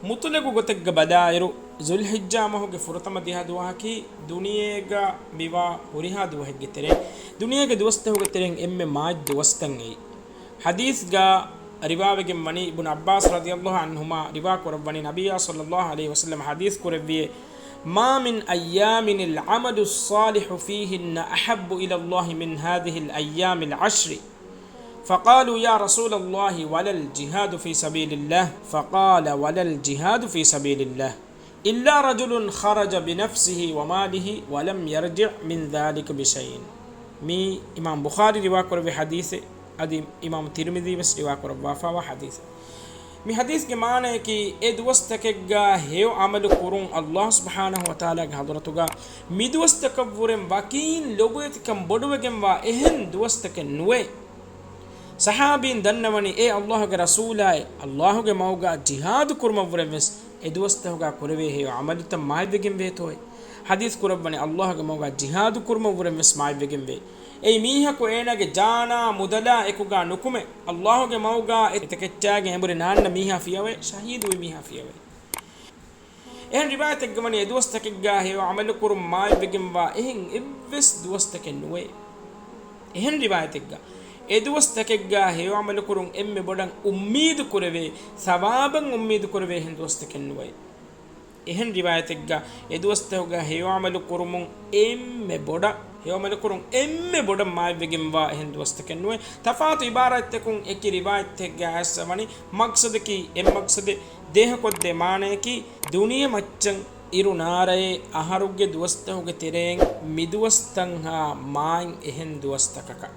ಮುತುಲೆಗು ಗೊತೆಗ್ಗ ಬದಾಯಿರು ಜುಲ್ಹಿಜ್ಜಾ ಮಹುಗೆ ಫುರತಮ ದಿಹಾದುವಾಹಕಿ ದುನಿಯೇಗ ಬಿವಾ ಹುರಿಹಾ ದುವಹೆಗ್ಗೆ ತೆರೆ ದುನಿಯೇಗೆ ದುವಸ್ತೆ ಹೋಗೆ ತೆರೆಂಗ್ ಎಮ್ಮೆ ಮಾಜ್ ದುವಸ್ತಂಗೈ ಹದೀಸ್ಗಾ ರಿವಾವೆಗೆ ಮನಿ ಇಬ್ನು ಅಬ್ಬಾಸ್ ರದಿಯಲ್ಲಾಹು ಅನ್ಹುಮಾ ರಿವಾ ಕೊರವ್ವನಿ ನಬಿಯ ಸಲ್ಲಲ್ಲಾಹು ಅಲೈಹಿ ವಸಲ್ಲಂ ಹದೀಸ್ ಕೊರವ್ವಿಯೆ ما من أيام العمل الصالح فيهن أحب إلى الله من هذه الأيام العشر فقالوا يا رسول الله ولا الجهاد في سبيل الله فقال ولا الجهاد في سبيل الله إلا رجل خرج بنفسه وماله ولم يرجع من ذلك بشيء مي إمام بخاري رواية كرب حديث أدي إمام ترمذي بس رواية كرب وافا حديث مي حديث کے معنی ہے کہ اے دوستکگا ہیو عمل کرون اللہ سبحانہ وتعالی کے حضرتگا می دوستکورن وکین لوگویت کم بڑوگن وا اہن دوستک نوے صحابین دنونی اے اللہ کے رسول آئے اللہ کے موگا جہاد کرمورن وس اے دوستگا کروے ہیو عمل تم مائی بگن وے توئے حدیث کربنی اللہ کے موگا جہاد کرمورن وس مائی بگن وے ei mihako enage jana mudala ekuga nukume Allahuge mauga etekettage hembure nanna miha fiyawe shahidu miha fiyawe en riwayat ekgamani edustakegga he amal kurum mai begimwa ehin evves dustaken nuwe en riwayat ekga edustakegga he amal kurum emme bodan ummid kurave sawaban ummid kurave hen dustaken nuwe en riwayat ekga edustahga he amal kurumun emme boda يوم الكرون بدم ما بيجموا هند وستكنوه تفاوت عبارة تكون إكي رواية تجاه سماني مقصد كي مقصد ده كود معنى كي دنيا مچن إيرو ناري أهروج دوسته هو كتيرين مدوستنها ماين هند دوستكك